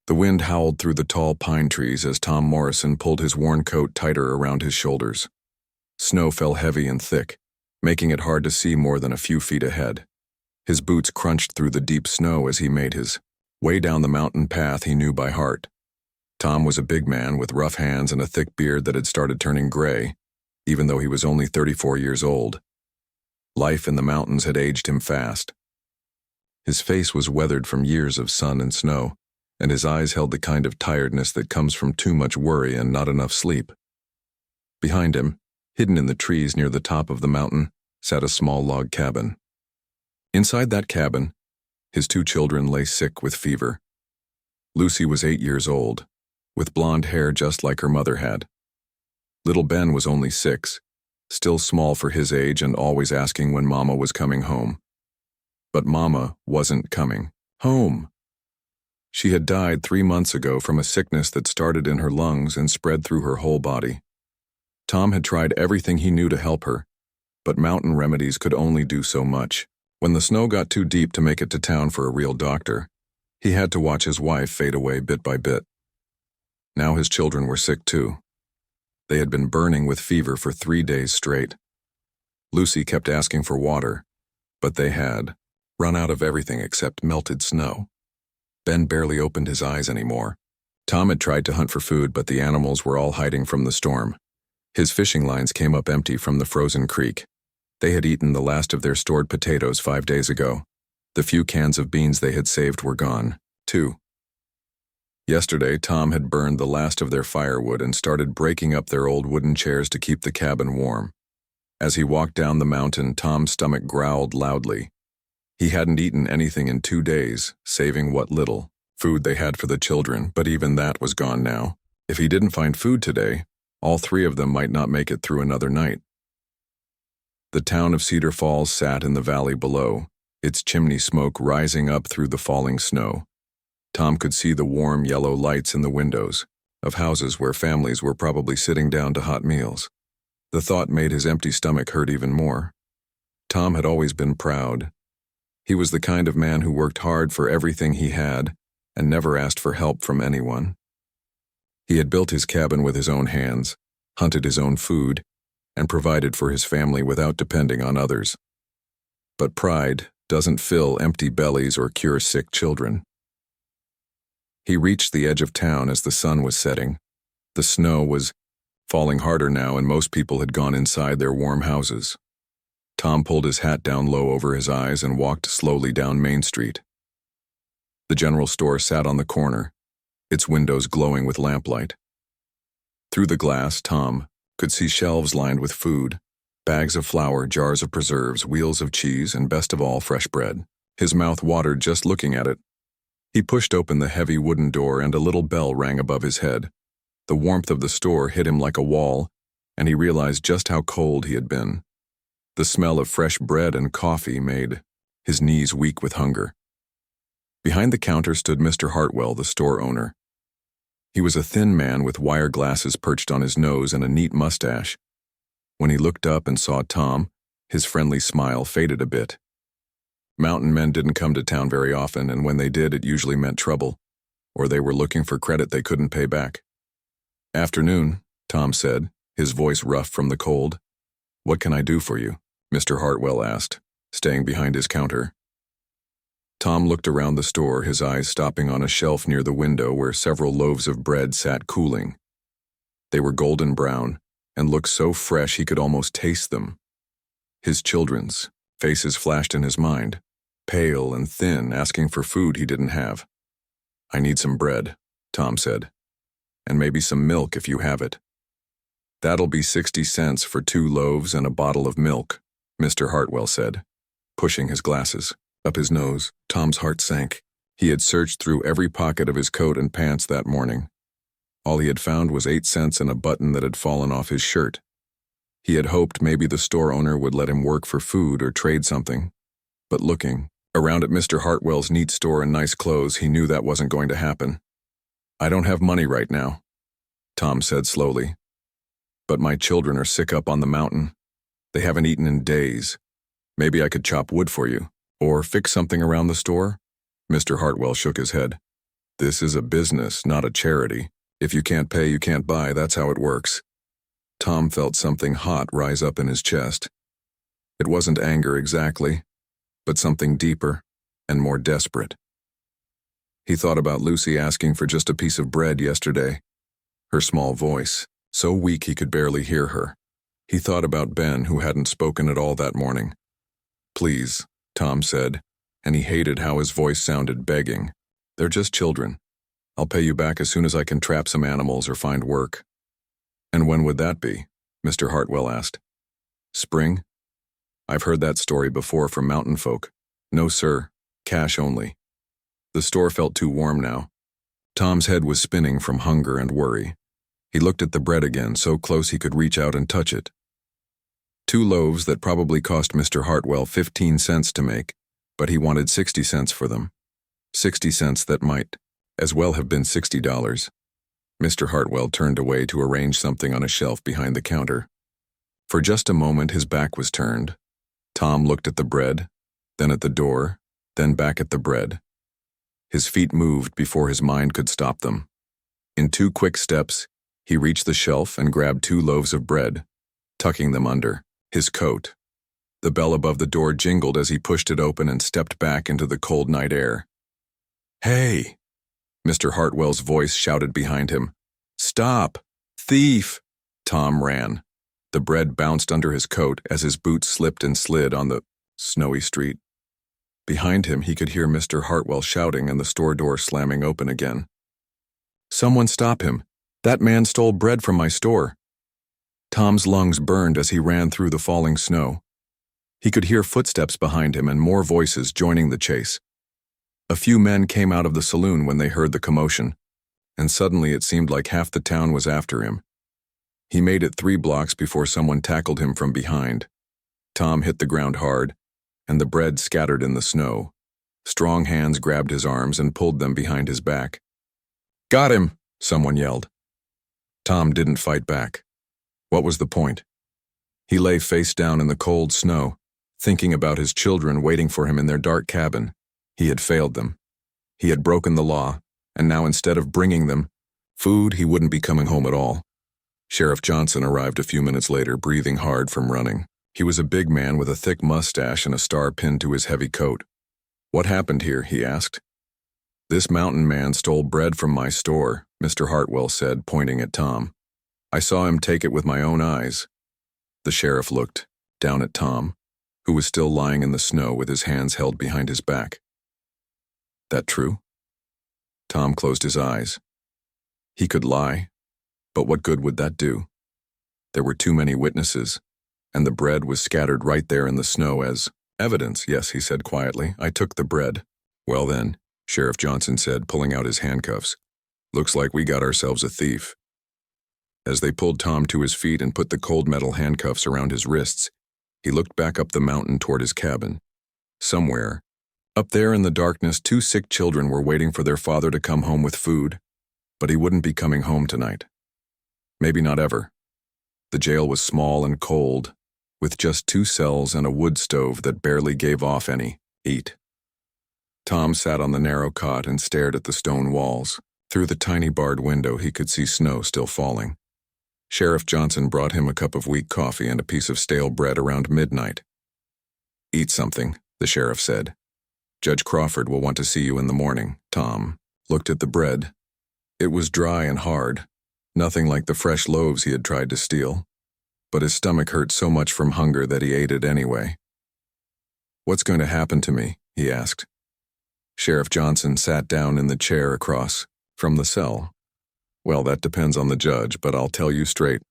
The wind howled through the tall pine trees as Tom Morrison pulled his worn coat tighter around his shoulders. Snow fell heavy and thick, making it hard to see more than a few feet ahead. His boots crunched through the deep snow as he made his way down the mountain path he knew by heart. Tom was a big man with rough hands and a thick beard that had started turning gray, even though he was only 34 years old. Life in the mountains had aged him fast. His face was weathered from years of sun and snow, and his eyes held the kind of tiredness that comes from too much worry and not enough sleep. Behind him, hidden in the trees near the top of the mountain, sat a small log cabin. Inside that cabin, his 2 children lay sick with fever. Lucy was 8 years old, with blonde hair just like her mother had. Little Ben was only 6, still small for his age and always asking when Mama was coming home. But Mama wasn't coming home. She had died 3 months ago from a sickness that started in her lungs and spread through her whole body. Tom had tried everything he knew to help her, but mountain remedies could only do so much. When the snow got too deep to make it to town for a real doctor, he had to watch his wife fade away bit by bit. Now his children were sick too. They had been burning with fever for 3 days straight. Lucy kept asking for water, but they had run out of everything except melted snow. Ben barely opened his eyes anymore. Tom had tried to hunt for food, but the animals were all hiding from the storm. His fishing lines came up empty from the frozen creek. They had eaten the last of their stored potatoes 5 days ago. The few cans of beans they had saved were gone, too. Yesterday, Tom had burned the last of their firewood and started breaking up their old wooden chairs to keep the cabin warm. As he walked down the mountain, Tom's stomach growled loudly. He hadn't eaten anything in 2 days, saving what little food they had for the children, but even that was gone now. If he didn't find food today, all 3 of them might not make it through another night. The town of Cedar Falls sat in the valley below, its chimney smoke rising up through the falling snow. Tom could see the warm yellow lights in the windows of houses where families were probably sitting down to hot meals. The thought made his empty stomach hurt even more. Tom had always been proud. He was the kind of man who worked hard for everything he had and never asked for help from anyone. He had built his cabin with his own hands, hunted his own food, and provided for his family without depending on others. But pride doesn't fill empty bellies or cure sick children. He reached the edge of town as the sun was setting. The snow was falling harder now, and most people had gone inside their warm houses. Tom pulled his hat down low over his eyes and walked slowly down Main Street. The general store sat on the corner, its windows glowing with lamplight. Through the glass, Tom could see shelves lined with food, bags of flour, jars of preserves, wheels of cheese, and best of all, fresh bread. His mouth watered just looking at it. He pushed open the heavy wooden door and a little bell rang above his head. The warmth of the store hit him like a wall, and he realized just how cold he had been. The smell of fresh bread and coffee made his knees weak with hunger. Behind the counter stood Mr. Hartwell, the store owner. He was a thin man with wire glasses perched on his nose and a neat mustache. When he looked up and saw Tom, his friendly smile faded a bit. Mountain men didn't come to town very often, and when they did, it usually meant trouble, or they were looking for credit they couldn't pay back. "Afternoon," Tom said, his voice rough from the cold. "What can I do for you?" Mr. Hartwell asked, staying behind his counter. Tom looked around the store, his eyes stopping on a shelf near the window where several loaves of bread sat cooling. They were golden brown and looked so fresh he could almost taste them. His children's faces flashed in his mind, pale and thin, asking for food he didn't have. "I need some bread," Tom said, "and maybe some milk if you have it." "That'll be 60 cents for 2 loaves and a bottle of milk," Mr. Hartwell said, pushing his glasses up his nose. Tom's heart sank. He had searched through every pocket of his coat and pants that morning. All he had found was 8 cents and a button that had fallen off his shirt. He had hoped maybe the store owner would let him work for food or trade something. But looking around at Mr. Hartwell's neat store and nice clothes, he knew that wasn't going to happen. "I don't have money right now," Tom said slowly. "But my children are sick up on the mountain. They haven't eaten in days. Maybe I could chop wood for you, or fix something around the store?" Mr. Hartwell shook his head. This is a business, not a charity. If you can't pay, you can't buy. That's how it works. Tom felt something hot rise up in his chest. It wasn't anger exactly, but something deeper and more desperate. He thought about Lucy asking for just a piece of bread yesterday. Her small voice, so weak he could barely hear her. He thought about Ben, who hadn't spoken at all that morning. "Please," Tom said, and he hated how his voice sounded begging. "They're just children. I'll pay you back as soon as I can trap some animals or find work." "And when would that be?" Mr. Hartwell asked. "Spring? I've heard that story before from mountain folk. No, sir. Cash only." The store felt too warm now. Tom's head was spinning from hunger and worry. He looked at the bread again, so close he could reach out and touch it. 2 loaves that probably cost Mr. Hartwell 15 cents to make, but he wanted 60 cents for them. 60 cents that might as well have been $60. Mr. Hartwell turned away to arrange something on a shelf behind the counter. For just a moment his back was turned. Tom looked at the bread, then at the door, then back at the bread. His feet moved before his mind could stop them. In 2 quick steps, he reached the shelf and grabbed 2 loaves of bread, tucking them under his coat. The bell above the door jingled as he pushed it open and stepped back into the cold night air. "Hey!" Mr. Hartwell's voice shouted behind him. "Stop! Thief!" Tom ran. The bread bounced under his coat as his boots slipped and slid on the snowy street. Behind him, he could hear Mr. Hartwell shouting and the store door slamming open again. "Someone stop him! That man stole bread from my store!" Tom's lungs burned as he ran through the falling snow. He could hear footsteps behind him and more voices joining the chase. A few men came out of the saloon when they heard the commotion, and suddenly it seemed like half the town was after him. He made it 3 blocks before someone tackled him from behind. Tom hit the ground hard, and the bread scattered in the snow. Strong hands grabbed his arms and pulled them behind his back. "Got him!" someone yelled. Tom didn't fight back. What was the point? He lay face down in the cold snow, thinking about his children waiting for him in their dark cabin. He had failed them. He had broken the law, and now instead of bringing them food, he wouldn't be coming home at all. Sheriff Johnson arrived a few minutes later, breathing hard from running. He was a big man with a thick mustache and a star pinned to his heavy coat. "What happened here?" he asked. "This mountain man stole bread from my store," Mr. Hartwell said, pointing at Tom. "I saw him take it with my own eyes." The sheriff looked down at Tom, who was still lying in the snow with his hands held behind his back. "That true?" Tom closed his eyes. He could lie, but what good would that do? There were too many witnesses, and the bread was scattered right there in the snow as evidence. "Yes," he said quietly, "I took the bread." "Well then," Sheriff Johnson said, pulling out his handcuffs, "looks like we got ourselves a thief." As they pulled Tom to his feet and put the cold metal handcuffs around his wrists, he looked back up the mountain toward his cabin. Somewhere, up there in the darkness, 2 sick children were waiting for their father to come home with food, but he wouldn't be coming home tonight. Maybe not ever. The jail was small and cold, with just 2 cells and a wood stove that barely gave off any heat. Tom sat on the narrow cot and stared at the stone walls. Through the tiny barred window, he could see snow still falling. Sheriff Johnson brought him a cup of weak coffee and a piece of stale bread around midnight. "Eat something," the sheriff said. "Judge Crawford will want to see you in the morning." Tom looked at the bread. It was dry and hard, nothing like the fresh loaves he had tried to steal, but his stomach hurt so much from hunger that he ate it anyway. "What's going to happen to me?" he asked. Sheriff Johnson sat down in the chair across from the cell. "Well, that depends on the judge, but I'll tell you straight.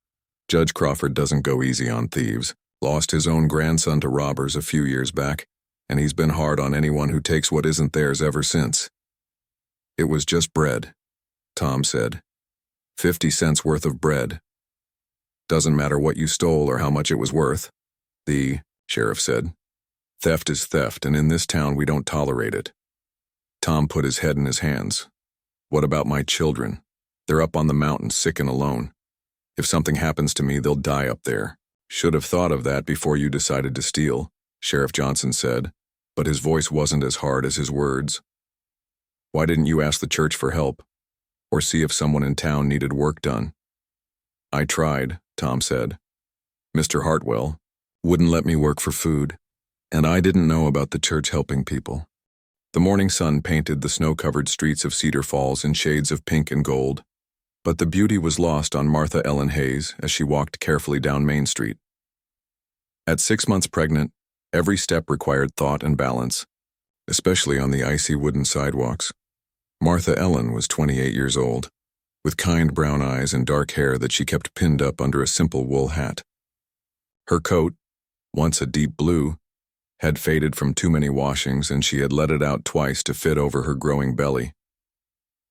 Judge Crawford doesn't go easy on thieves. Lost his own grandson to robbers a few years back, and he's been hard on anyone who takes what isn't theirs ever since." "It was just bread," Tom said. 50 cents worth of bread. "Doesn't matter what you stole or how much it was worth," the sheriff said. "Theft is theft, and in this town we don't tolerate it." Tom put his head in his hands. "What about my children? They're up on the mountain, sick and alone. If something happens to me, they'll die up there." "Should have thought of that before you decided to steal," Sheriff Johnson said, but his voice wasn't as hard as his words. Why didn't you ask the church for help? Or see if someone in town needed work done? I tried, Tom said. Mr. Hartwell wouldn't let me work for food, and I didn't know about the church helping people. The morning sun painted the snow-covered streets of Cedar Falls in shades of pink and gold, but the beauty was lost on Martha Ellen Hayes as she walked carefully down Main Street. At 6 months pregnant, every step required thought and balance, especially on the icy wooden sidewalks. Martha Ellen was 28 years old, with kind brown eyes and dark hair that she kept pinned up under a simple wool hat. Her coat, once a deep blue, had faded from too many washings, and she had let it out twice to fit over her growing belly.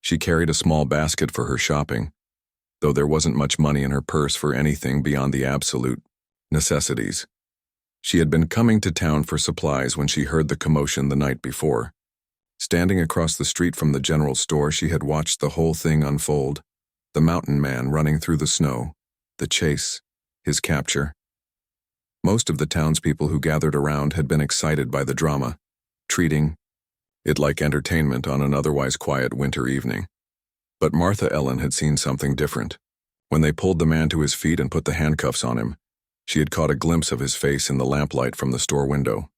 She carried a small basket for her shopping, though there wasn't much money in her purse for anything beyond the absolute necessities. She had been coming to town for supplies when she heard the commotion the night before. Standing across the street from the general store, she had watched the whole thing unfold. The mountain man running through the snow, the chase, his capture. Most of the townspeople who gathered around had been excited by the drama, treating it like entertainment on an otherwise quiet winter evening. But Martha Ellen had seen something different. When they pulled the man to his feet and put the handcuffs on him, she had caught a glimpse of his face in the lamplight from the store window.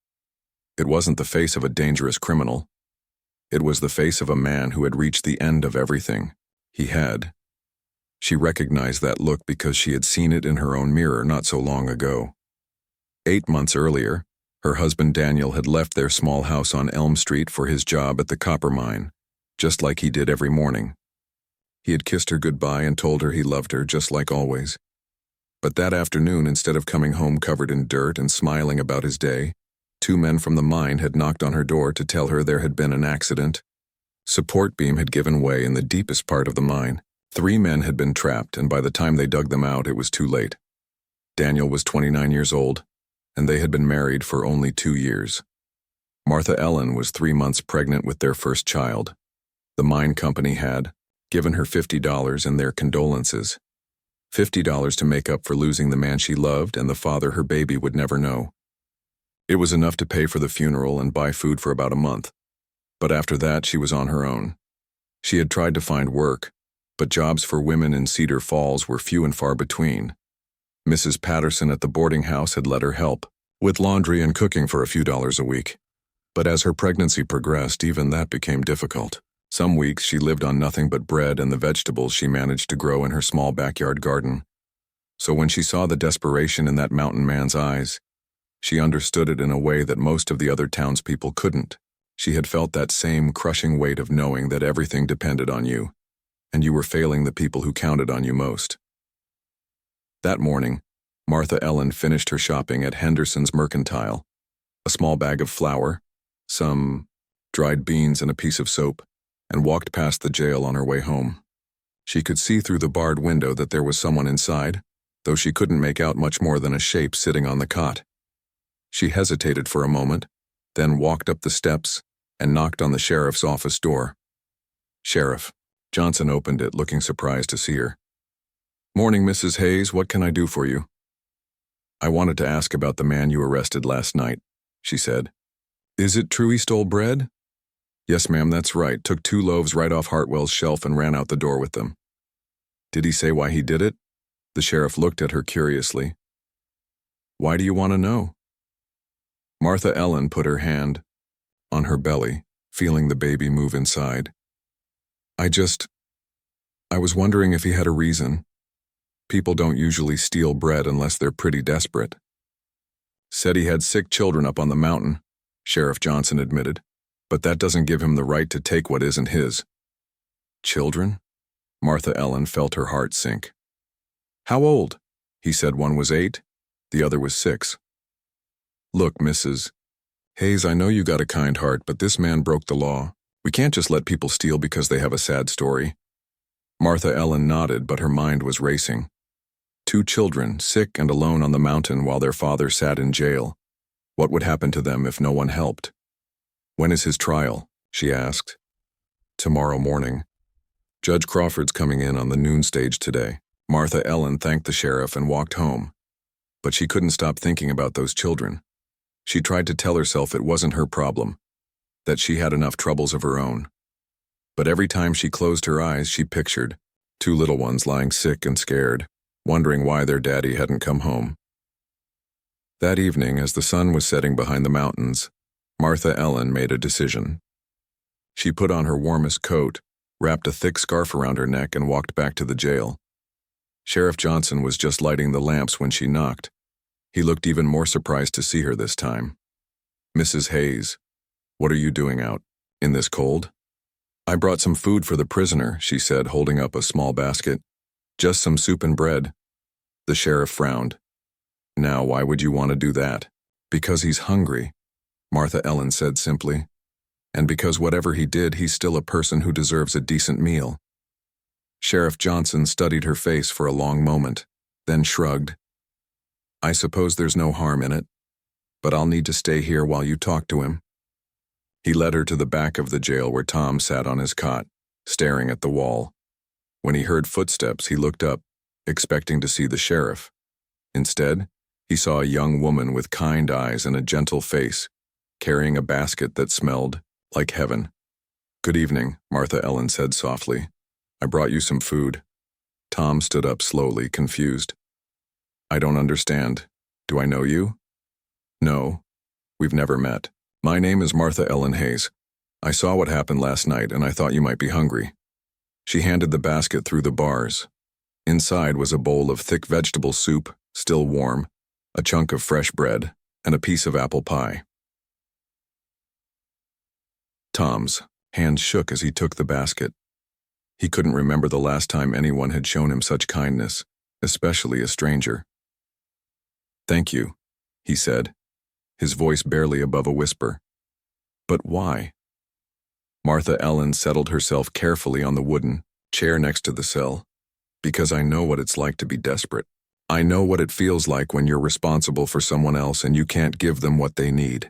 It wasn't the face of a dangerous criminal. It was the face of a man who had reached the end of everything. He had. She recognized that look because she had seen it in her own mirror not so long ago. 8 months earlier, her husband Daniel had left their small house on Elm Street for his job at the copper mine, just like he did every morning. He had kissed her goodbye and told her he loved her just like always. But that afternoon, instead of coming home covered in dirt and smiling about his day, 2 men from the mine had knocked on her door to tell her there had been an accident. Support beam had given way in the deepest part of the mine. 3 men had been trapped, and by the time they dug them out, it was too late. Daniel was 29 years old, and they had been married for only 2 years. Martha Ellen was 3 months pregnant with their first child. The mine company had given her $50 in their condolences. $50 to make up for losing the man she loved and the father her baby would never know. It was enough to pay for the funeral and buy food for about a month. But after that, she was on her own. She had tried to find work, but jobs for women in Cedar Falls were few and far between. Mrs. Patterson at the boarding house had let her help with laundry and cooking for a few dollars a week. But as her pregnancy progressed, even that became difficult. Some weeks she lived on nothing but bread and the vegetables she managed to grow in her small backyard garden. So when she saw the desperation in that mountain man's eyes, she understood it in a way that most of the other townspeople couldn't. She had felt that same crushing weight of knowing that everything depended on you, and you were failing the people who counted on you most. That morning, Martha Ellen finished her shopping at Henderson's Mercantile. A small bag of flour, some dried beans and a piece of soap, and walked past the jail on her way home. She could see through the barred window that there was someone inside, though she couldn't make out much more than a shape sitting on the cot. She hesitated for a moment, then walked up the steps and knocked on the sheriff's office door. "Sheriff." Johnson opened it, looking surprised to see her. "Morning, Mrs. Hayes. What can I do for you?" "I wanted to ask about the man you arrested last night," she said. "Is it true he stole bread?" "Yes, ma'am, that's right. Took 2 loaves right off Hartwell's shelf and ran out the door with them." "Did he say why he did it?" The sheriff looked at her curiously. "Why do you want to know?" Martha Ellen put her hand on her belly, feeling the baby move inside. I was wondering if he had a reason. People don't usually steal bread unless they're pretty desperate." "Said he had sick children up on the mountain," Sheriff Johnson admitted, "but that doesn't give him the right to take what isn't his." "Children?" Martha Ellen felt her heart sink. "How old?" He said one was 8, the other was 6. "Look, Mrs. Hayes, I know you got a kind heart, but this man broke the law. We can't just let people steal because they have a sad story." Martha Ellen nodded, but her mind was racing. 2 children, sick and alone on the mountain while their father sat in jail. What would happen to them if no one helped? "When is his trial?" she asked. "Tomorrow morning. Judge Crawford's coming in on the noon stage today." Martha Ellen thanked the sheriff and walked home. But she couldn't stop thinking about those children. She tried to tell herself it wasn't her problem, that she had enough troubles of her own. But every time she closed her eyes, she pictured two little ones lying sick and scared, wondering why their daddy hadn't come home. That evening, as the sun was setting behind the mountains, Martha Ellen made a decision. She put on her warmest coat, wrapped a thick scarf around her neck, and walked back to the jail. Sheriff Johnson was just lighting the lamps when she knocked. He looked even more surprised to see her this time. "Mrs. Hayes, what are you doing out in this cold?" "I brought some food for the prisoner," she said, holding up a small basket. "Just some soup and bread." The sheriff frowned. "Now, why would you want to do that?" "Because he's hungry," Martha Ellen said simply. "And because whatever he did, he's still a person who deserves a decent meal." Sheriff Johnson studied her face for a long moment, then shrugged. "I suppose there's no harm in it, but I'll need to stay here while you talk to him." He led her to the back of the jail where Tom sat on his cot, staring at the wall. When he heard footsteps, he looked up, expecting to see the sheriff. Instead, he saw a young woman with kind eyes and a gentle face, carrying a basket that smelled like heaven. "Good evening," Martha Ellen said softly. "I brought you some food." Tom stood up slowly, confused. "I don't understand. Do I know you?" "No, we've never met. My name is Martha Ellen Hayes. I saw what happened last night and I thought you might be hungry." She handed the basket through the bars. Inside was a bowl of thick vegetable soup, still warm, a chunk of fresh bread, and a piece of apple pie. Tom's hands shook as he took the basket. He couldn't remember the last time anyone had shown him such kindness, especially a stranger. "Thank you," he said, his voice barely above a whisper. "But why?" Martha Ellen settled herself carefully on the wooden chair next to the cell. "Because I know what it's like to be desperate. I know what it feels like when you're responsible for someone else and you can't give them what they need."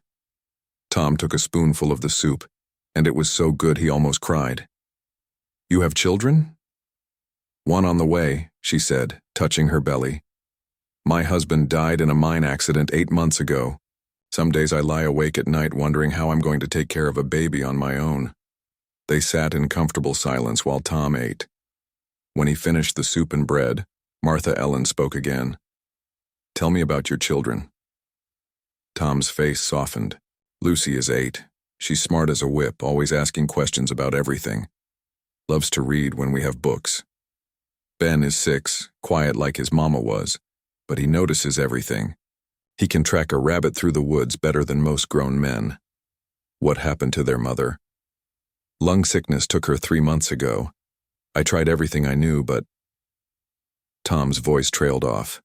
Tom took a spoonful of the soup, and it was so good he almost cried. "You have children?" "One on the way," she said, touching her belly. "My husband died in a mine accident 8 months ago. Some days I lie awake at night wondering how I'm going to take care of a baby on my own." They sat in comfortable silence while Tom ate. When he finished the soup and bread, Martha Ellen spoke again. "Tell me about your children." Tom's face softened. "Lucy is 8. She's smart as a whip, always asking questions about everything. Loves to read when we have books. Ben is 6, quiet like his mama was, but he notices everything. He can track a rabbit through the woods better than most grown men." "What happened to their mother?" "Lung sickness took her 3 months ago. I tried everything I knew, but..." Tom's voice trailed off.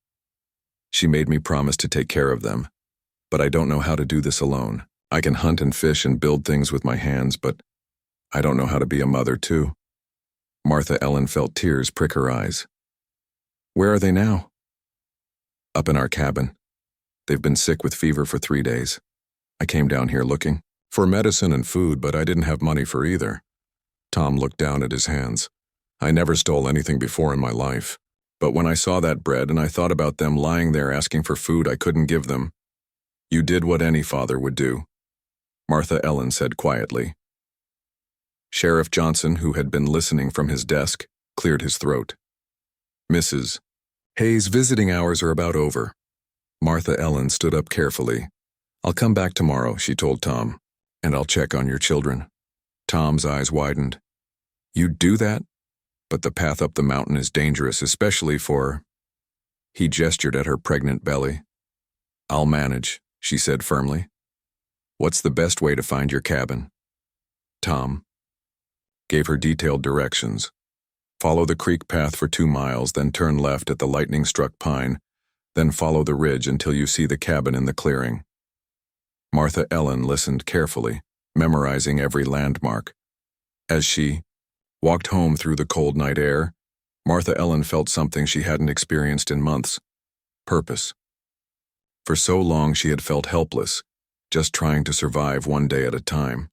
"She made me promise to take care of them, but I don't know how to do this alone. I can hunt and fish and build things with my hands, but I don't know how to be a mother too." Martha Ellen felt tears prick her eyes. "Where are they now?" "Up in our cabin. They've been sick with fever for 3 days. I came down here looking for medicine and food, but I didn't have money for either." Tom looked down at his hands. "I never stole anything before in my life, but when I saw that bread and I thought about them lying there asking for food I couldn't give them." "You did what any father would do," Martha Ellen said quietly. Sheriff Johnson, who had been listening from his desk, cleared his throat. "Mrs. Hayes, visiting hours are about over." Martha Ellen stood up carefully. "I'll come back tomorrow," she told Tom, "and I'll check on your children." Tom's eyes widened. "You'd do that? But the path up the mountain is dangerous, especially for..." He gestured at her pregnant belly. "I'll manage," she said firmly. "What's the best way to find your cabin?" Tom gave her detailed directions. "Follow the creek path for 2 miles, then turn left at the lightning-struck pine, then follow the ridge until you see the cabin in the clearing." Martha Ellen listened carefully, memorizing every landmark. As she walked home through the cold night air, Martha Ellen felt something she hadn't experienced in months: purpose. For so long she had felt helpless, just trying to survive one day at a time.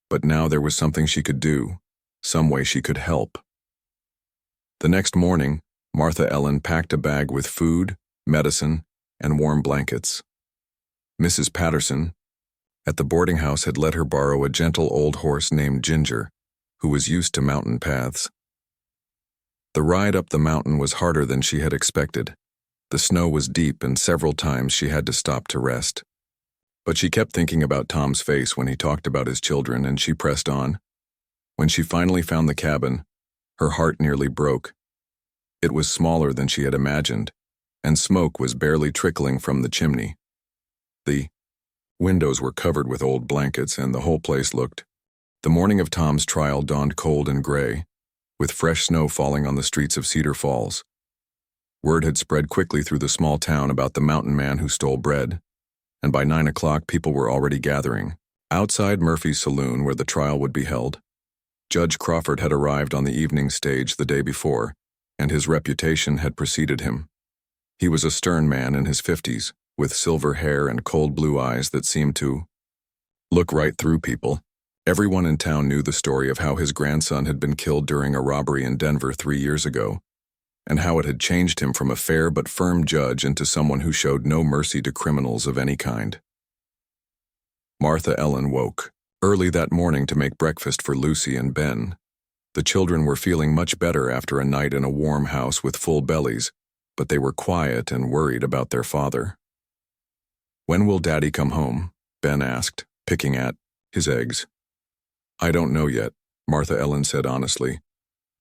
But now there was something she could do, some way she could help. The next morning, Martha Ellen packed a bag with food, medicine, and warm blankets. Mrs. Patterson, at the boarding house, had let her borrow a gentle old horse named Ginger, who was used to mountain paths. The ride up the mountain was harder than she had expected. The snow was deep and several times she had to stop to rest. But she kept thinking about Tom's face when he talked about his children, and she pressed on. When she finally found the cabin, her heart nearly broke. It was smaller than she had imagined, and smoke was barely trickling from the chimney. The windows were covered with old blankets, and the whole place looked. The morning of Tom's trial dawned cold and gray, with fresh snow falling on the streets of Cedar Falls. Word had spread quickly through the small town about the mountain man who stole bread, and by 9 o'clock people were already gathering. Outside Murphy's saloon, where the trial would be held, Judge Crawford had arrived on the evening stage the day before, and his reputation had preceded him. He was a stern man in his 50s, with silver hair and cold blue eyes that seemed to look right through people. Everyone in town knew the story of how his grandson had been killed during a robbery in Denver 3 years ago, and how it had changed him from a fair but firm judge into someone who showed no mercy to criminals of any kind. Martha Ellen woke early that morning to make breakfast for Lucy and Ben. The children were feeling much better after a night in a warm house with full bellies, but they were quiet and worried about their father. "When will Daddy come home?" Ben asked, picking at his eggs. "I don't know yet," Martha Ellen said honestly,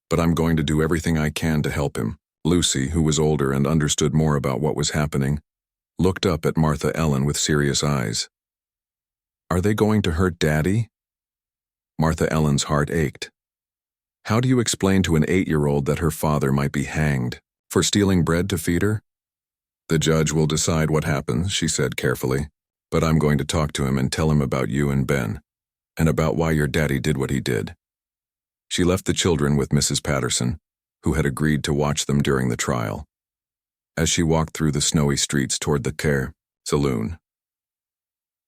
"but I'm going to do everything I can to help him." Lucy, who was older and understood more about what was happening, looked up at Martha Ellen with serious eyes. "Are they going to hurt Daddy?" Martha Ellen's heart ached. How do you explain to an 8-year-old that her father might be hanged for stealing bread to feed her? "The judge will decide what happens," she said carefully, "but I'm going to talk to him and tell him about you and Ben, and about why your daddy did what he did." She left the children with Mrs. Patterson, who had agreed to watch them during the trial. As she walked through the snowy streets toward the Care saloon,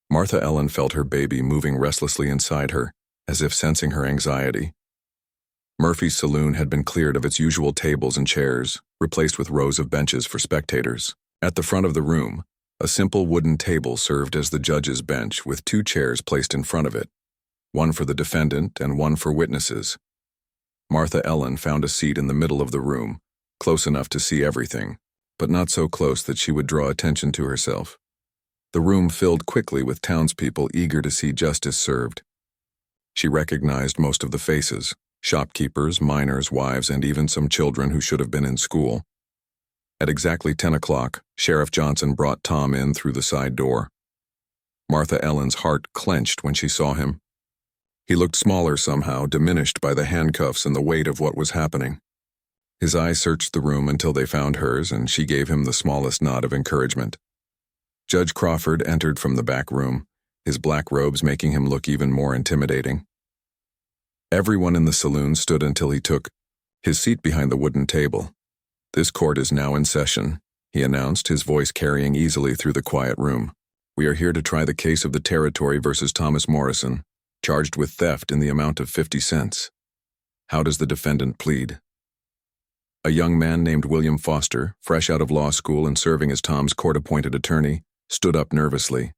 Martha Ellen felt her baby moving restlessly inside her, as if sensing her anxiety. Murphy's saloon had been cleared of its usual tables and chairs, replaced with rows of benches for spectators. At the front of the room, a simple wooden table served as the judge's bench, with 2 chairs placed in front of it, one for the defendant and one for witnesses. Martha Ellen found a seat in the middle of the room, close enough to see everything, but not so close that she would draw attention to herself. The room filled quickly with townspeople eager to see justice served. She recognized most of the faces: shopkeepers, miners, wives, and even some children who should have been in school. At exactly 10 o'clock, Sheriff Johnson brought Tom in through the side door. Martha Ellen's heart clenched when she saw him. He looked smaller somehow, diminished by the handcuffs and the weight of what was happening. His eyes searched the room until they found hers, and she gave him the smallest nod of encouragement. Judge Crawford entered from the back room, his black robes making him look even more intimidating. Everyone in the saloon stood until he took his seat behind the wooden table. "This court is now in session," he announced, his voice carrying easily through the quiet room. "We are here to try the case of the Territory versus Thomas Morrison, charged with theft in the amount of 50 cents. How does the defendant plead?" A young man named William Foster, fresh out of law school and serving as Tom's court-appointed attorney, stood up nervously.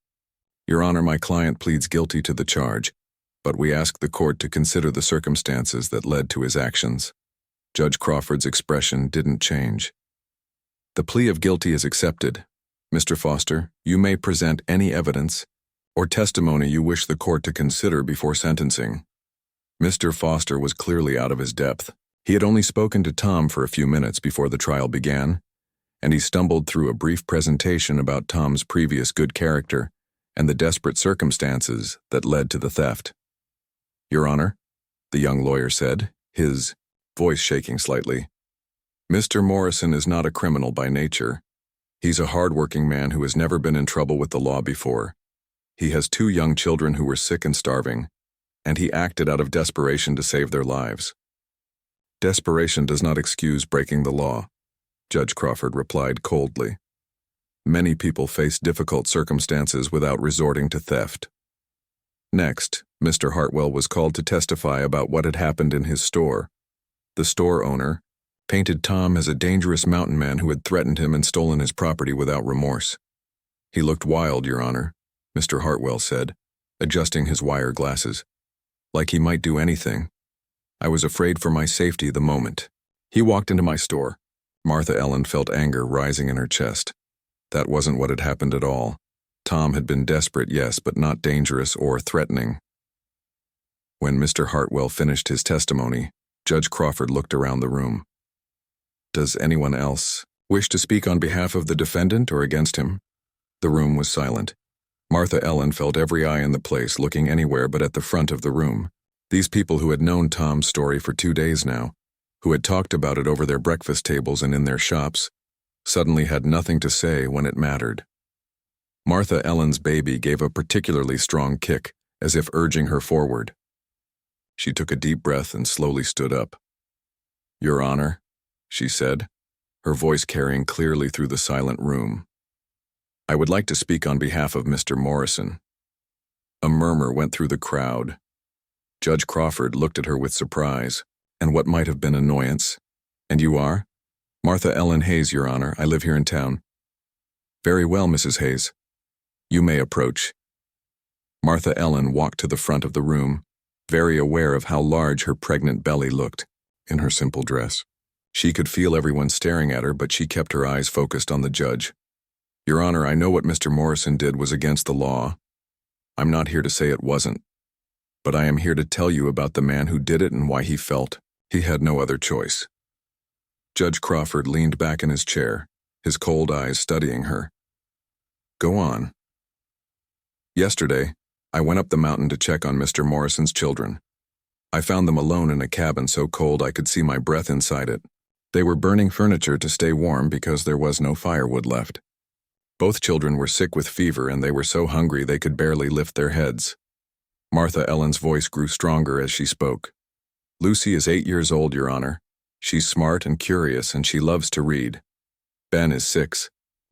"Your Honor, my client pleads guilty to the charge, but we ask the court to consider the circumstances that led to his actions." Judge Crawford's expression didn't change. "The plea of guilty is accepted. Mr. Foster, you may present any evidence or testimony you wish the court to consider before sentencing." Mr. Foster was clearly out of his depth. He had only spoken to Tom for a few minutes before the trial began, and he stumbled through a brief presentation about Tom's previous good character and the desperate circumstances that led to the theft. "Your Honor," the young lawyer said, his voice shaking slightly, "Mr. Morrison is not a criminal by nature. He's a hard-working man who has never been in trouble with the law before. He has 2 young children who were sick and starving, and he acted out of desperation to save their lives." "Desperation does not excuse breaking the law," Judge Crawford replied coldly. "Many people face difficult circumstances without resorting to theft." Next, Mr. Hartwell was called to testify about what had happened in his store. The store owner painted Tom as a dangerous mountain man who had threatened him and stolen his property without remorse. "He looked wild, Your Honor," Mr. Hartwell said, adjusting his wire glasses. "Like he might do anything." I was afraid for my safety the moment he walked into my store. Martha Ellen felt anger rising in her chest. That wasn't what had happened at all. Tom had been desperate, yes, but not dangerous or threatening. When Mr. Hartwell finished his testimony, Judge Crawford looked around the room. Does anyone else wish to speak on behalf of the defendant or against him? The room was silent. Martha Ellen felt every eye in the place looking anywhere but at the front of the room. These people who had known Tom's story for 2 days now, who had talked about it over their breakfast tables and in their shops, suddenly had nothing to say when it mattered. Martha Ellen's baby gave a particularly strong kick, as if urging her forward. She took a deep breath and slowly stood up. "Your Honor," she said, her voice carrying clearly through the silent room. "I would like to speak on behalf of Mr. Morrison." A murmur went through the crowd. Judge Crawford looked at her with surprise, and what might have been annoyance. "And you are?" "Martha Ellen Hayes, Your Honor. I live here in town." "Very well, Mrs. Hayes. You may approach." Martha Ellen walked to the front of the room, very aware of how large her pregnant belly looked in her simple dress. She could feel everyone staring at her, but she kept her eyes focused on the judge. "Your Honor, I know what Mr. Morrison did was against the law. I'm not here to say it wasn't. But I am here to tell you about the man who did it and why he felt he had no other choice." Judge Crawford leaned back in his chair, his cold eyes studying her. "Go on." "Yesterday, I went up the mountain to check on Mr. Morrison's children. I found them alone in a cabin so cold I could see my breath inside it. They were burning furniture to stay warm because there was no firewood left. Both children were sick with fever and they were so hungry they could barely lift their heads." Martha Ellen's voice grew stronger as she spoke. "Lucy is 8 years old, Your Honor. She's smart and curious and she loves to read. Ben is 6,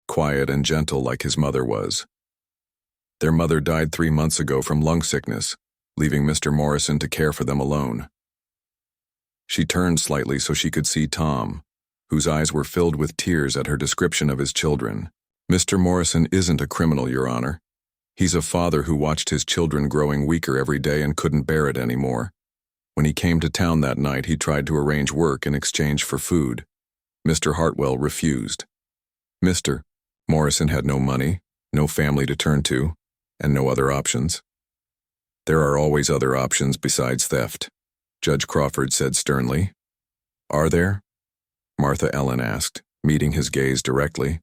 quiet and gentle like his mother was. Their mother died 3 months ago from lung sickness, leaving Mr. Morrison to care for them alone." She turned slightly so she could see Tom, whose eyes were filled with tears at her description of his children. "Mr. Morrison isn't a criminal, Your Honor. He's a father who watched his children growing weaker every day and couldn't bear it anymore. When he came to town that night, he tried to arrange work in exchange for food. Mr. Hartwell refused. Mr. Morrison had no money, no family to turn to, and no other options." "There are always other options besides theft," Judge Crawford said sternly. "Are there?" Martha Ellen asked, meeting his gaze directly.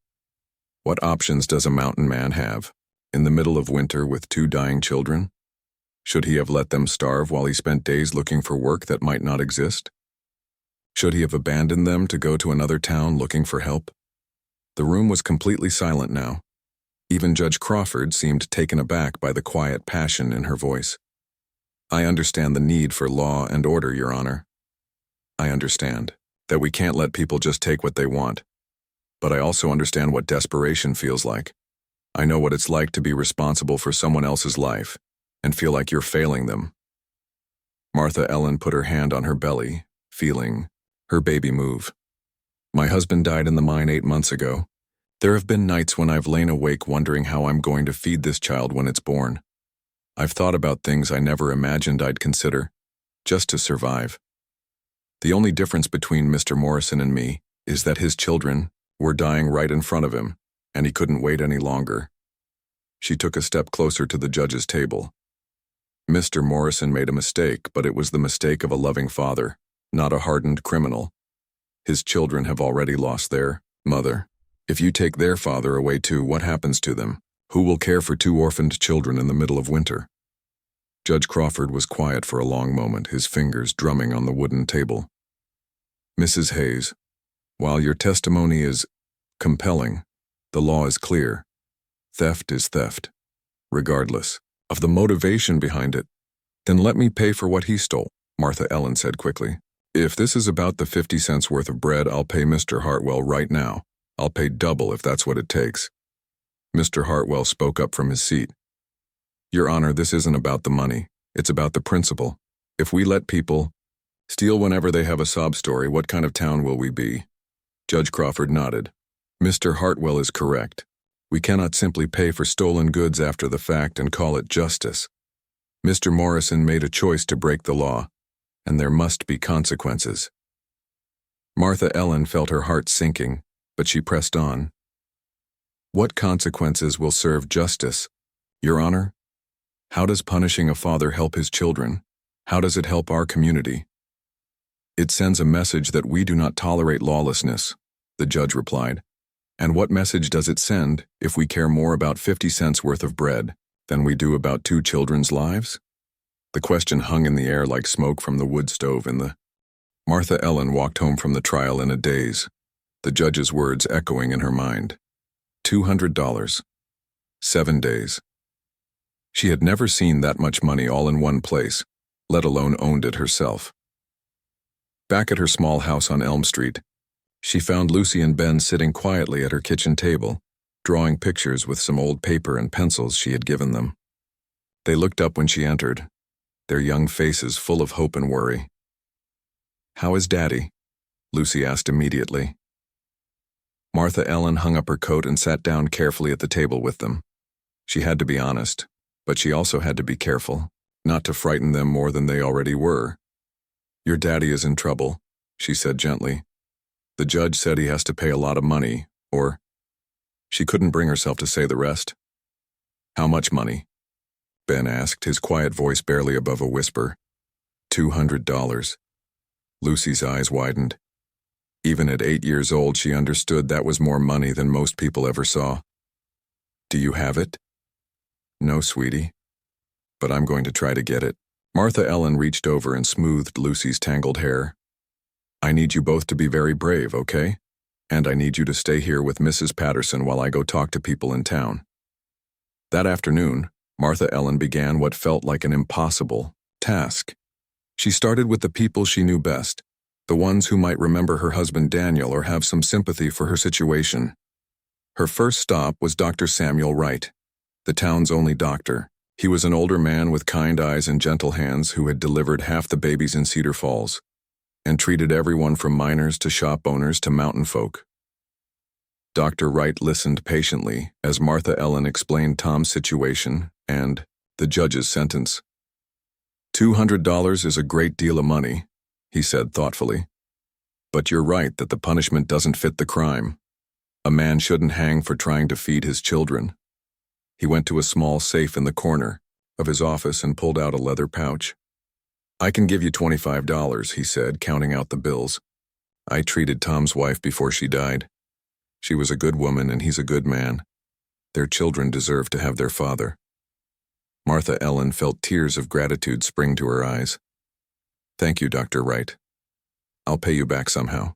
"What options does a mountain man have, in the middle of winter with 2 dying children? Should he have let them starve while he spent days looking for work that might not exist? Should he have abandoned them to go to another town looking for help?" The room was completely silent now. Even Judge Crawford seemed taken aback by the quiet passion in her voice. "I understand the need for law and order, Your Honor. I understand that we can't let people just take what they want. But I also understand what desperation feels like. I know what it's like to be responsible for someone else's life and feel like you're failing them." Martha Ellen put her hand on her belly, feeling her baby move. "My husband died in the mine 8 months ago. There have been nights when I've lain awake wondering how I'm going to feed this child when it's born. I've thought about things I never imagined I'd consider, just to survive. The only difference between Mr. Morrison and me is that his children were dying right in front of him, and he couldn't wait any longer." She took a step closer to the judge's table. "Mr. Morrison made a mistake, but it was the mistake of a loving father, not a hardened criminal. His children have already lost their mother. If you take their father away too, what happens to them? Who will care for 2 orphaned children in the middle of winter?" Judge Crawford was quiet for a long moment, his fingers drumming on the wooden table. "Mrs. Hayes, while your testimony is compelling, the law is clear. Theft is theft, regardless of the motivation behind it." "Then let me pay for what he stole," Martha Ellen said quickly. "If this is about the 50 cents worth of bread, I'll pay Mr. Hartwell right now. I'll pay double if that's what it takes." Mr. Hartwell spoke up from his seat. "Your Honor, this isn't about the money. It's about the principle. If we let people steal whenever they have a sob story, what kind of town will we be?" Judge Crawford nodded. "Mr. Hartwell is correct. We cannot simply pay for stolen goods after the fact and call it justice. Mr. Morrison made a choice to break the law. and there must be consequences. Martha Ellen felt her heart sinking, but she pressed on. What consequences will serve justice, Your Honor? How does punishing a father help his children? How does it help our community? It sends a message that we do not tolerate lawlessness, the judge replied. And what message does it send if we care more about 50 cents worth of bread than we do about 2 children's lives? The question hung in the air like smoke from the wood stove in the... Martha Ellen walked home from the trial in a daze, the judge's words echoing in her mind. $200. 7 days. She had never seen that much money all in one place, let alone owned it herself. Back at her small house on Elm Street, she found Lucy and Ben sitting quietly at her kitchen table, drawing pictures with some old paper and pencils she had given them. They looked up when she entered, their young faces full of hope and worry. "How is Daddy?" Lucy asked immediately. Martha Ellen hung up her coat and sat down carefully at the table with them. She had to be honest, but she also had to be careful, not to frighten them more than they already were. "Your daddy is in trouble," she said gently. "The judge said he has to pay a lot of money, or..." She couldn't bring herself to say the rest. "How much money?" Ben asked, his quiet voice barely above a whisper. $200. Lucy's eyes widened. Even at 8 years old, she understood that was more money than most people ever saw. "Do you have it?" "No, sweetie. But I'm going to try to get it." Martha Ellen reached over and smoothed Lucy's tangled hair. "I need you both to be very brave, okay? And I need you to stay here with Mrs. Patterson while I go talk to people in town." That afternoon, Martha Ellen began what felt like an impossible task. She started with the people she knew best, the ones who might remember her husband Daniel or have some sympathy for her situation. Her first stop was Dr. Samuel Wright, the town's only doctor. He was an older man with kind eyes and gentle hands who had delivered half the babies in Cedar Falls and treated everyone from miners to shop owners to mountain folk. Dr. Wright listened patiently as Martha Ellen explained Tom's situation and the judge's sentence. $200 is a great deal of money, he said thoughtfully. But you're right that the punishment doesn't fit the crime. A man shouldn't hang for trying to feed his children. He went to a small safe in the corner of his office and pulled out a leather pouch. "I can give you $25, he said, counting out the bills. "I treated Tom's wife before she died. She was a good woman and he's a good man. Their children deserve to have their father." Martha Ellen felt tears of gratitude spring to her eyes. "Thank you, Dr. Wright. I'll pay you back somehow."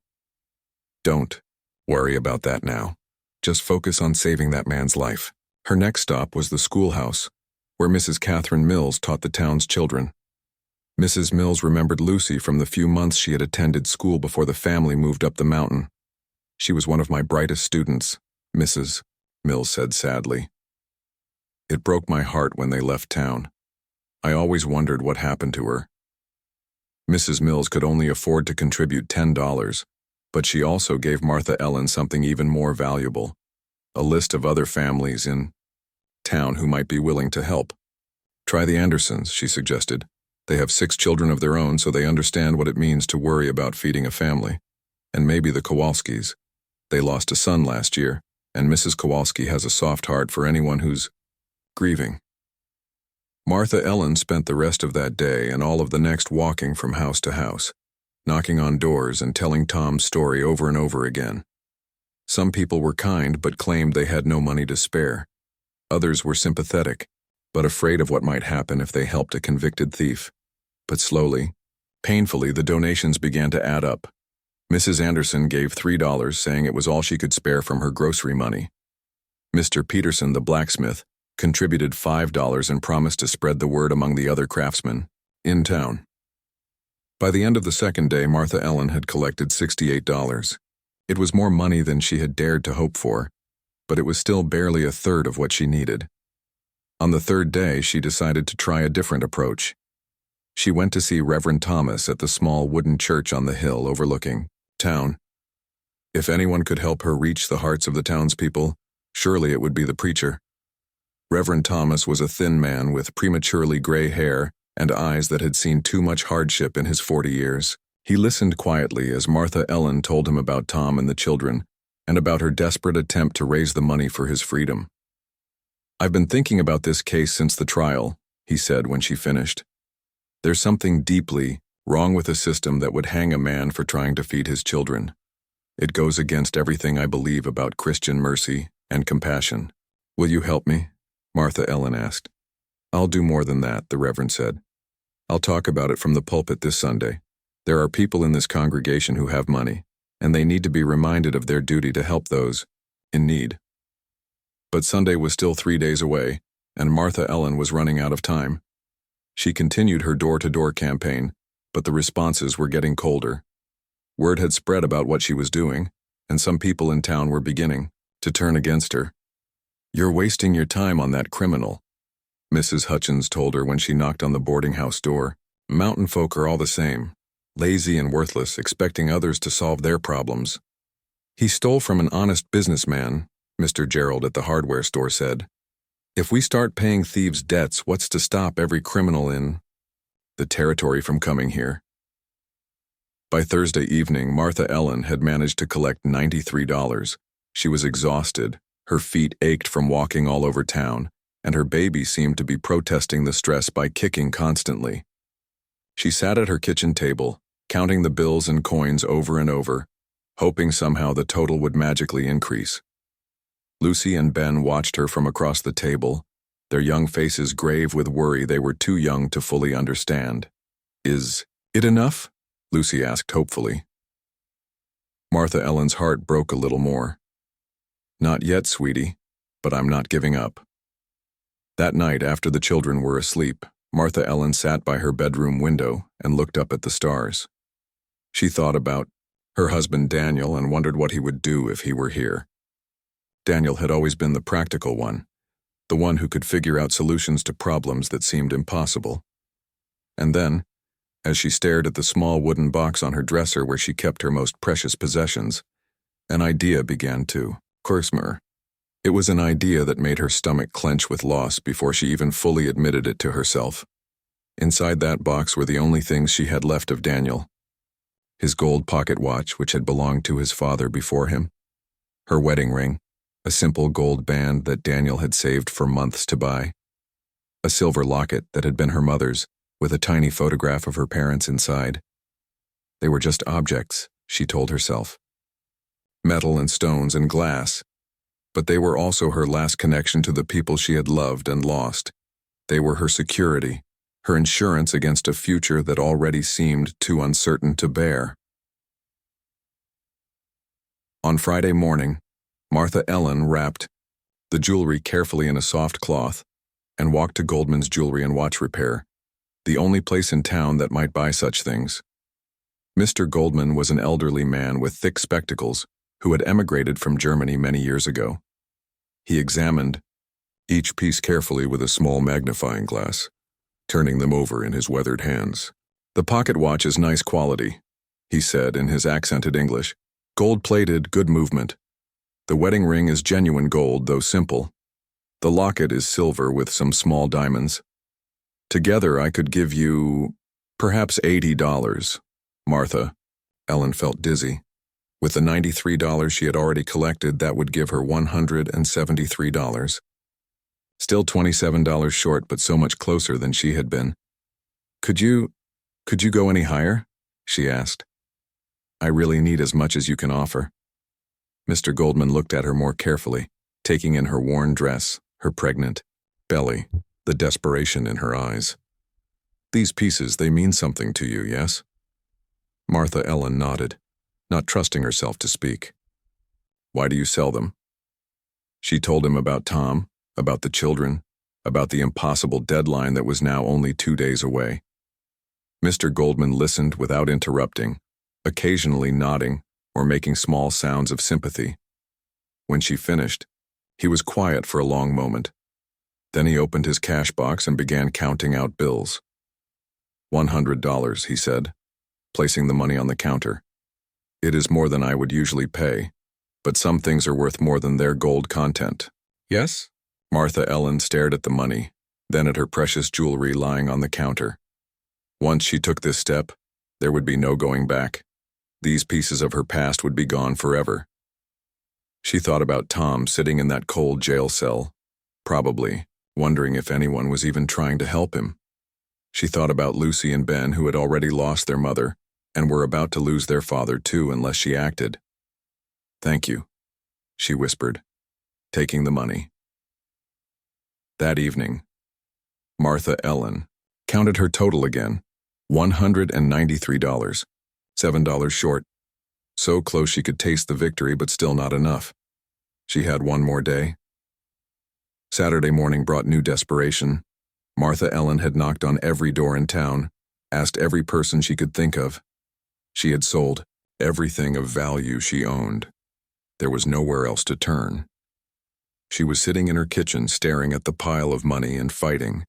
"Don't worry about that now. Just focus on saving that man's life." Her next stop was the schoolhouse, where Mrs. Catherine Mills taught the town's children. Mrs. Mills remembered Lucy from the few months she had attended school before the family moved up the mountain. "She was one of my brightest students," Mrs. Mills said sadly. "It broke my heart when they left town. I always wondered what happened to her." Mrs. Mills could only afford to contribute $10, but she also gave Martha Ellen something even more valuable, a list of other families in town who might be willing to help. "Try the Andersons," she suggested. "They have 6 children of their own, so they understand what it means to worry about feeding a family. And maybe the Kowalskis. They lost a son last year, and Mrs. Kowalski has a soft heart for anyone who's grieving." Martha Ellen spent the rest of that day and all of the next walking from house to house, knocking on doors and telling Tom's story over and over again. Some people were kind but claimed they had no money to spare. Others were sympathetic, but afraid of what might happen if they helped a convicted thief. But slowly, painfully, the donations began to add up. Mrs. Anderson gave $3, saying it was all she could spare from her grocery money. Mr. Peterson, the blacksmith, contributed $5 and promised to spread the word among the other craftsmen in town. By the end of the second day, Martha Ellen had collected $68. It was more money than she had dared to hope for, but it was still barely a third of what she needed. On the third day, she decided to try a different approach. She went to see Reverend Thomas at the small wooden church on the hill overlooking town. If anyone could help her reach the hearts of the townspeople, surely it would be the preacher. Reverend Thomas was a thin man with prematurely gray hair and eyes that had seen too much hardship in his 40 years. He listened quietly as Martha Ellen told him about Tom and the children, and about her desperate attempt to raise the money for his freedom. "I've been thinking about this case since the trial," he said when she finished. "There's something deeply wrong with a system that would hang a man for trying to feed his children. It goes against everything I believe about Christian mercy and compassion." "Will you help me?" Martha Ellen asked. "I'll do more than that," the Reverend said. "I'll talk about it from the pulpit this Sunday. There are people in this congregation who have money, and they need to be reminded of their duty to help those in need." But Sunday was still 3 days away, and Martha Ellen was running out of time. She continued her door-to-door campaign, but the responses were getting colder. Word had spread about what she was doing, and some people in town were beginning to turn against her. "You're wasting your time on that criminal," Mrs. Hutchins told her when she knocked on the boarding house door. "Mountain folk are all the same, lazy and worthless, expecting others to solve their problems." "He stole from an honest businessman," Mr. Gerald at the hardware store said. "If we start paying thieves' debts, what's to stop every criminal in the territory from coming here?" By Thursday evening, Martha Ellen had managed to collect $93. She was exhausted, her feet ached from walking all over town, and her baby seemed to be protesting the stress by kicking constantly. She sat at her kitchen table, counting the bills and coins over and over, hoping somehow the total would magically increase. Lucy and Ben watched her from across the table, their young faces grave with worry they were too young to fully understand. "Is it enough?" Lucy asked hopefully. Martha Ellen's heart broke a little more. "Not yet, sweetie, but I'm not giving up." That night, after the children were asleep, Martha Ellen sat by her bedroom window and looked up at the stars. She thought about her husband Daniel and wondered what he would do if he were here. Daniel had always been the practical one, the one who could figure out solutions to problems that seemed impossible. And then, as she stared at the small wooden box on her dresser where she kept her most precious possessions, an idea began to her. It was an idea that made her stomach clench with loss before she even fully admitted it to herself. Inside that box were the only things she had left of Daniel: his gold pocket watch, which had belonged to his father before him; her wedding ring, a simple gold band that Daniel had saved for months to buy; a silver locket that had been her mother's, with a tiny photograph of her parents inside. They were just objects, she told herself. Metal and stones and glass. But they were also her last connection to the people she had loved and lost. They were her security, her insurance against a future that already seemed too uncertain to bear. On Friday morning, Martha Ellen wrapped the jewelry carefully in a soft cloth and walked to Goldman's Jewelry and Watch Repair, the only place in town that might buy such things. Mr. Goldman was an elderly man with thick spectacles who had emigrated from Germany many years ago. He examined each piece carefully with a small magnifying glass, turning them over in his weathered hands. "The pocket watch is nice quality," he said in his accented English. "Gold-plated, good movement. The wedding ring is genuine gold, though simple. The locket is silver with some small diamonds. Together I could give you perhaps $80. Martha Ellen felt dizzy. With the $93 she had already collected, that would give her $173. Still $27 short, but so much closer than she had been. Could you go any higher?" she asked. "I really need as much as you can offer." Mr. Goldman looked at her more carefully, taking in her worn dress, her pregnant belly, the desperation in her eyes. "These pieces, they mean something to you, yes?" Martha Ellen nodded, not trusting herself to speak. "Why do you sell them?" She told him about Tom, about the children, about the impossible deadline that was now only 2 days away. Mr. Goldman listened without interrupting, occasionally nodding or making small sounds of sympathy. When she finished, he was quiet for a long moment. Then he opened his cash box and began counting out bills. $100, he said, placing the money on the counter. "It is more than I would usually pay, but some things are worth more than their gold content." "Yes?" Martha Ellen stared at the money, then at her precious jewelry lying on the counter. Once she took this step, there would be no going back. These pieces of her past would be gone forever. She thought about Tom sitting in that cold jail cell, probably wondering if anyone was even trying to help him. She thought about Lucy and Ben, who had already lost their mother and were about to lose their father too unless she acted. "Thank you," she whispered, taking the money. That evening, Martha Ellen counted her total again, $193, $7 short. So close she could taste the victory, but still not enough. She had one more day. Saturday morning brought new desperation. Martha Ellen had knocked on every door in town, asked every person she could think of. She had sold everything of value she owned. There was nowhere else to turn. She was sitting in her kitchen staring at the pile of money and fighting.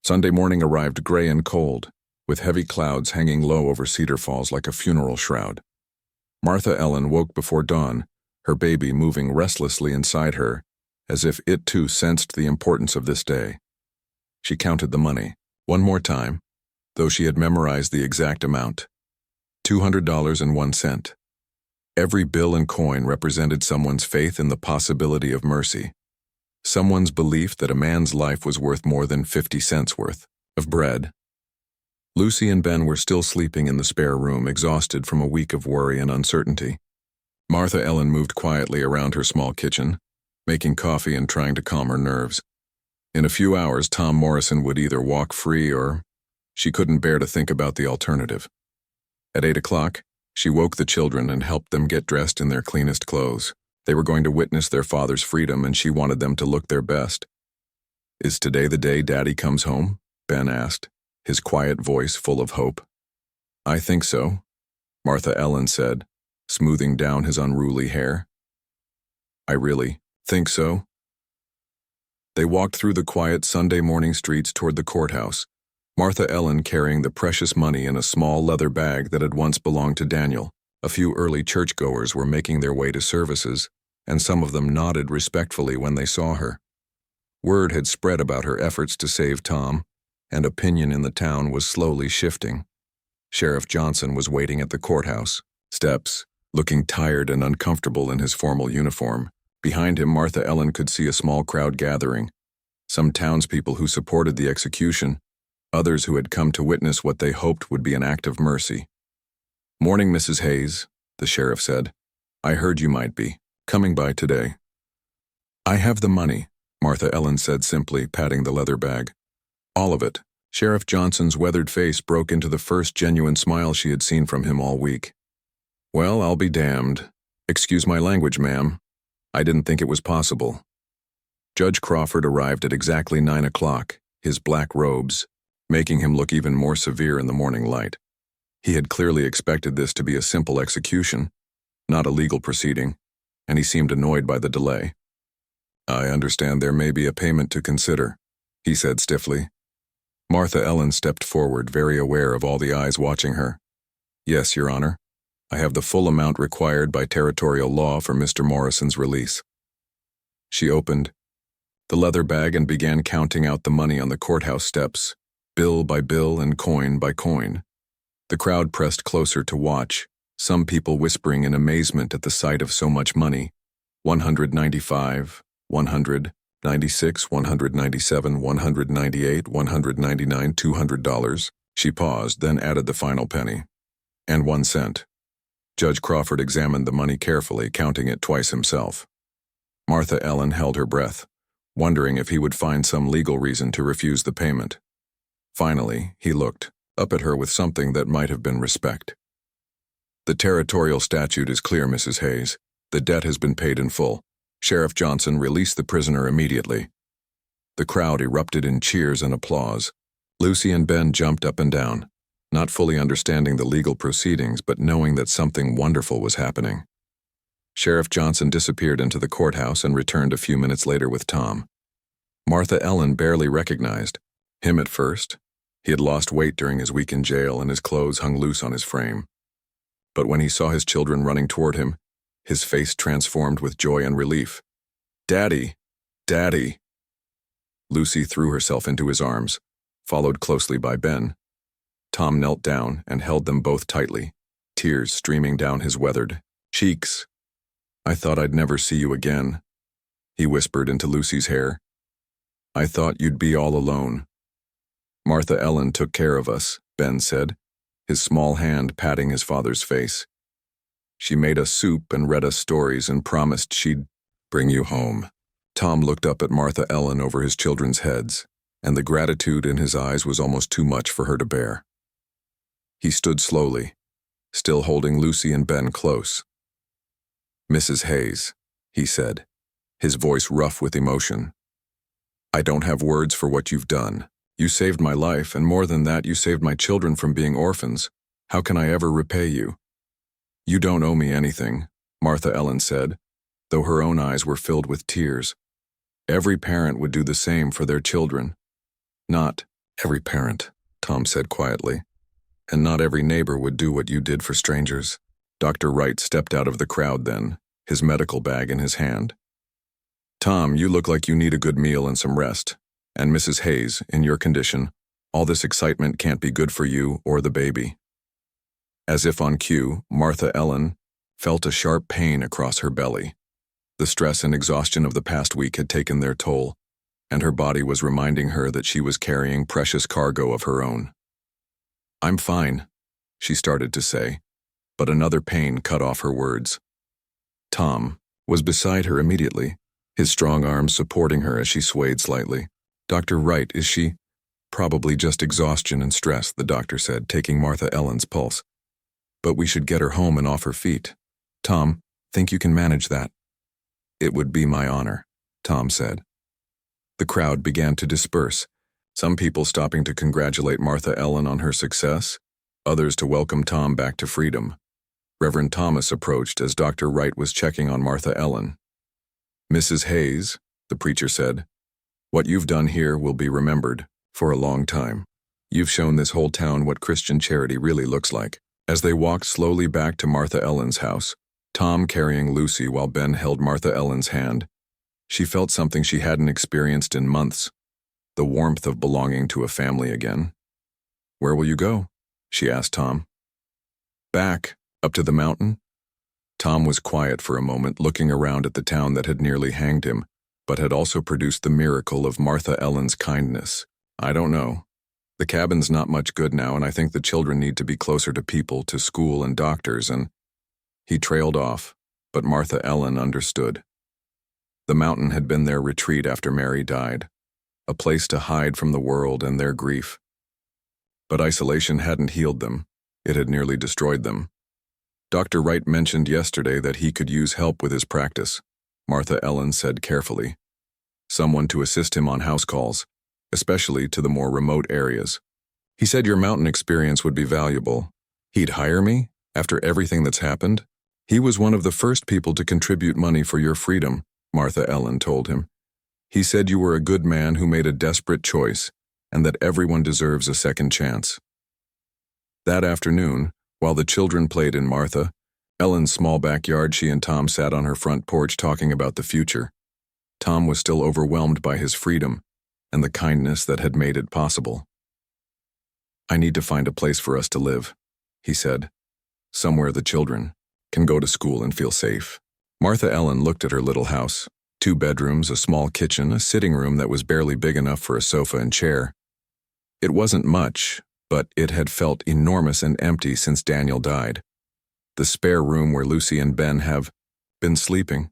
Sunday morning arrived gray and cold, with heavy clouds hanging low over Cedar Falls like a funeral shroud. Martha Ellen woke before dawn, her baby moving restlessly inside her, as if it too sensed the importance of this day. She counted the money, one more time, though she had memorized the exact amount. $200.01. Every bill and coin represented someone's faith in the possibility of mercy. Someone's belief that a man's life was worth more than 50 cents worth of bread. Lucy and Ben were still sleeping in the spare room, exhausted from a week of worry and uncertainty. Martha Ellen moved quietly around her small kitchen, making coffee and trying to calm her nerves. In a few hours, Tom Morrison would either walk free or she couldn't bear to think about the alternative. At 8 o'clock, she woke the children and helped them get dressed in their cleanest clothes. They were going to witness their father's freedom, and she wanted them to look their best. "Is today the day Daddy comes home?" Ben asked, his quiet voice full of hope. "I think so," Martha Ellen said, smoothing down his unruly hair. "I really think so." They walked through the quiet Sunday morning streets toward the courthouse, Martha Ellen carrying the precious money in a small leather bag that had once belonged to Daniel. A few early churchgoers were making their way to services, and some of them nodded respectfully when they saw her. Word had spread about her efforts to save Tom, and opinion in the town was slowly shifting. Sheriff Johnson was waiting at the courthouse steps, looking tired and uncomfortable in his formal uniform. Behind him, Martha Ellen could see a small crowd gathering. Some townspeople who supported the execution, others who had come to witness what they hoped would be an act of mercy. "Morning, Mrs. Hayes," the sheriff said. "I heard you might be coming by today." "I have the money," Martha Ellen said simply, patting the leather bag. "All of it." Sheriff Johnson's weathered face broke into the first genuine smile she had seen from him all week. "Well, I'll be damned. Excuse my language, ma'am. I didn't think it was possible." Judge Crawford arrived at exactly 9 o'clock, his black robes, making him look even more severe in the morning light. He had clearly expected this to be a simple execution, not a legal proceeding, and he seemed annoyed by the delay. "I understand there may be a payment to consider," he said stiffly. Martha Ellen stepped forward, very aware of all the eyes watching her. "Yes, Your Honor. I have the full amount required by territorial law for Mr. Morrison's release." She opened the leather bag and began counting out the money on the courthouse steps, bill by bill and coin by coin. The crowd pressed closer to watch, some people whispering in amazement at the sight of so much money. 195, 100, 96, 197, 198, 199, $200. She paused, then added the final penny. And 1 cent. Judge Crawford examined the money carefully, counting it twice himself. Martha Ellen held her breath, wondering if he would find some legal reason to refuse the payment. Finally, he looked up at her with something that might have been respect. "The territorial statute is clear, Mrs. Hayes. The debt has been paid in full. Sheriff Johnson, release the prisoner immediately." The crowd erupted in cheers and applause. Lucy and Ben jumped up and down, not fully understanding the legal proceedings but knowing that something wonderful was happening. Sheriff Johnson disappeared into the courthouse and returned a few minutes later with Tom. Martha Ellen barely recognized him at first. He had lost weight during his week in jail and his clothes hung loose on his frame. But when he saw his children running toward him, his face transformed with joy and relief. "Daddy! Daddy!" Lucy threw herself into his arms, followed closely by Ben. Tom knelt down and held them both tightly, tears streaming down his weathered cheeks. "I thought I'd never see you again," he whispered into Lucy's hair. "I thought you'd be all alone." "Martha Ellen took care of us," Ben said, his small hand patting his father's face. "She made us soup and read us stories and promised she'd bring you home." Tom looked up at Martha Ellen over his children's heads, and the gratitude in his eyes was almost too much for her to bear. He stood slowly, still holding Lucy and Ben close. "Mrs. Hayes," he said, his voice rough with emotion. "I don't have words for what you've done. You saved my life, and more than that, you saved my children from being orphans. How can I ever repay you?" "You don't owe me anything," Martha Ellen said, though her own eyes were filled with tears. "Every parent would do the same for their children." "Not every parent," Tom said quietly. "And not every neighbor would do what you did for strangers." Dr. Wright stepped out of the crowd then, his medical bag in his hand. "Tom, you look like you need a good meal and some rest. And Mrs. Hayes, in your condition, all this excitement can't be good for you or the baby." As if on cue, Martha Ellen felt a sharp pain across her belly. The stress and exhaustion of the past week had taken their toll, and her body was reminding her that she was carrying precious cargo of her own. "I'm fine," she started to say, but another pain cut off her words. Tom was beside her immediately, his strong arms supporting her as she swayed slightly. "Dr. Wright, is she?" "Probably just exhaustion and stress," the doctor said, taking Martha Ellen's pulse. "But we should get her home and off her feet. Tom, think you can manage that?" "It would be my honor," Tom said. The crowd began to disperse, some people stopping to congratulate Martha Ellen on her success, others to welcome Tom back to freedom. Reverend Thomas approached as Dr. Wright was checking on Martha Ellen. "Mrs. Hayes," the preacher said, "what you've done here will be remembered for a long time. You've shown this whole town what Christian charity really looks like." As they walked slowly back to Martha Ellen's house, Tom carrying Lucy while Ben held Martha Ellen's hand, she felt something she hadn't experienced in months, the warmth of belonging to a family again. "Where will you go?" she asked Tom. "Back, up to the mountain." Tom was quiet for a moment, looking around at the town that had nearly hanged him, but had also produced the miracle of Martha Ellen's kindness. "I don't know. The cabin's not much good now, and I think the children need to be closer to people, to school and doctors, and—" He trailed off, but Martha Ellen understood. The mountain had been their retreat after Mary died, a place to hide from the world and their grief. But isolation hadn't healed them. It had nearly destroyed them. "Dr. Wright mentioned yesterday that he could use help with his practice," Martha Ellen said carefully. "Someone to assist him on house calls, especially to the more remote areas. He said your mountain experience would be valuable. He'd hire me after everything that's happened. He was one of the first people to contribute money for your freedom," Martha Ellen told him. "He said you were a good man who made a desperate choice, and that everyone deserves a second chance." That afternoon, while the children played in Martha Ellen's small backyard, she and Tom sat on her front porch talking about the future. Tom was still overwhelmed by his freedom and the kindness that had made it possible. "I need to find a place for us to live," he said. "Somewhere the children can go to school and feel safe." Martha Ellen looked at her little house. 2 bedrooms, a small kitchen, a sitting room that was barely big enough for a sofa and chair. It wasn't much, but it had felt enormous and empty since Daniel died. "The spare room where Lucy and Ben have been sleeping,"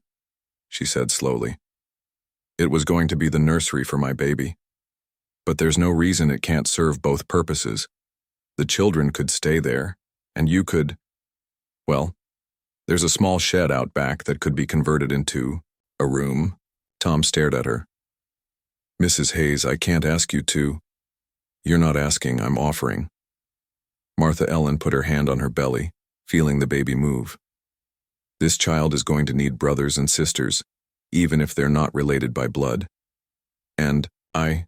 she said slowly. "It was going to be the nursery for my baby. But there's no reason it can't serve both purposes. The children could stay there, and you could, well, there's a small shed out back that could be converted into a room." Tom stared at her. "Mrs. Hayes, I can't ask you to." "You're not asking, I'm offering." Martha Ellen put her hand on her belly, feeling the baby move. "This child is going to need brothers and sisters, even if they're not related by blood. And I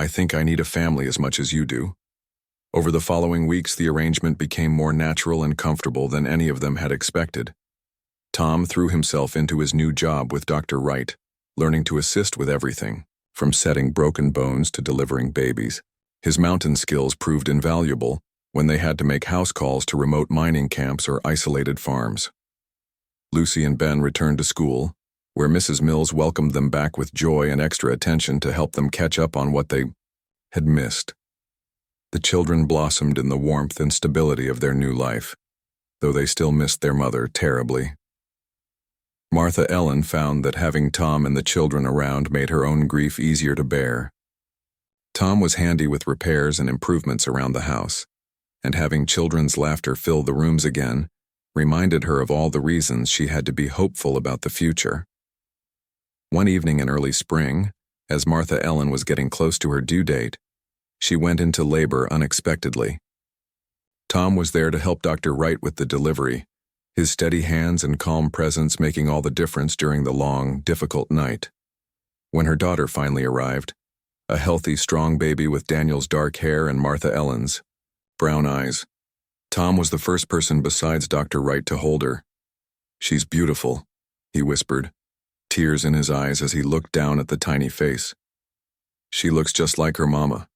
think I need a family as much as you do." Over the following weeks, the arrangement became more natural and comfortable than any of them had expected. Tom threw himself into his new job with Dr. Wright, learning to assist with everything, from setting broken bones to delivering babies. His mountain skills proved invaluable, when they had to make house calls to remote mining camps or isolated farms. Lucy and Ben returned to school, where Mrs. Mills welcomed them back with joy and extra attention to help them catch up on what they had missed. The children blossomed in the warmth and stability of their new life, though they still missed their mother terribly. Martha Ellen found that having Tom and the children around made her own grief easier to bear. Tom was handy with repairs and improvements around the house, and having children's laughter fill the rooms again reminded her of all the reasons she had to be hopeful about the future. One evening in early spring, as Martha Ellen was getting close to her due date, she went into labor unexpectedly. Tom was there to help Dr. Wright with the delivery, his steady hands and calm presence making all the difference during the long, difficult night. When her daughter finally arrived, a healthy, strong baby with Daniel's dark hair and Martha Ellen's brown eyes, Tom was the first person besides Dr. Wright to hold her. "She's beautiful," he whispered, tears in his eyes as he looked down at the tiny face. "She looks just like her mama."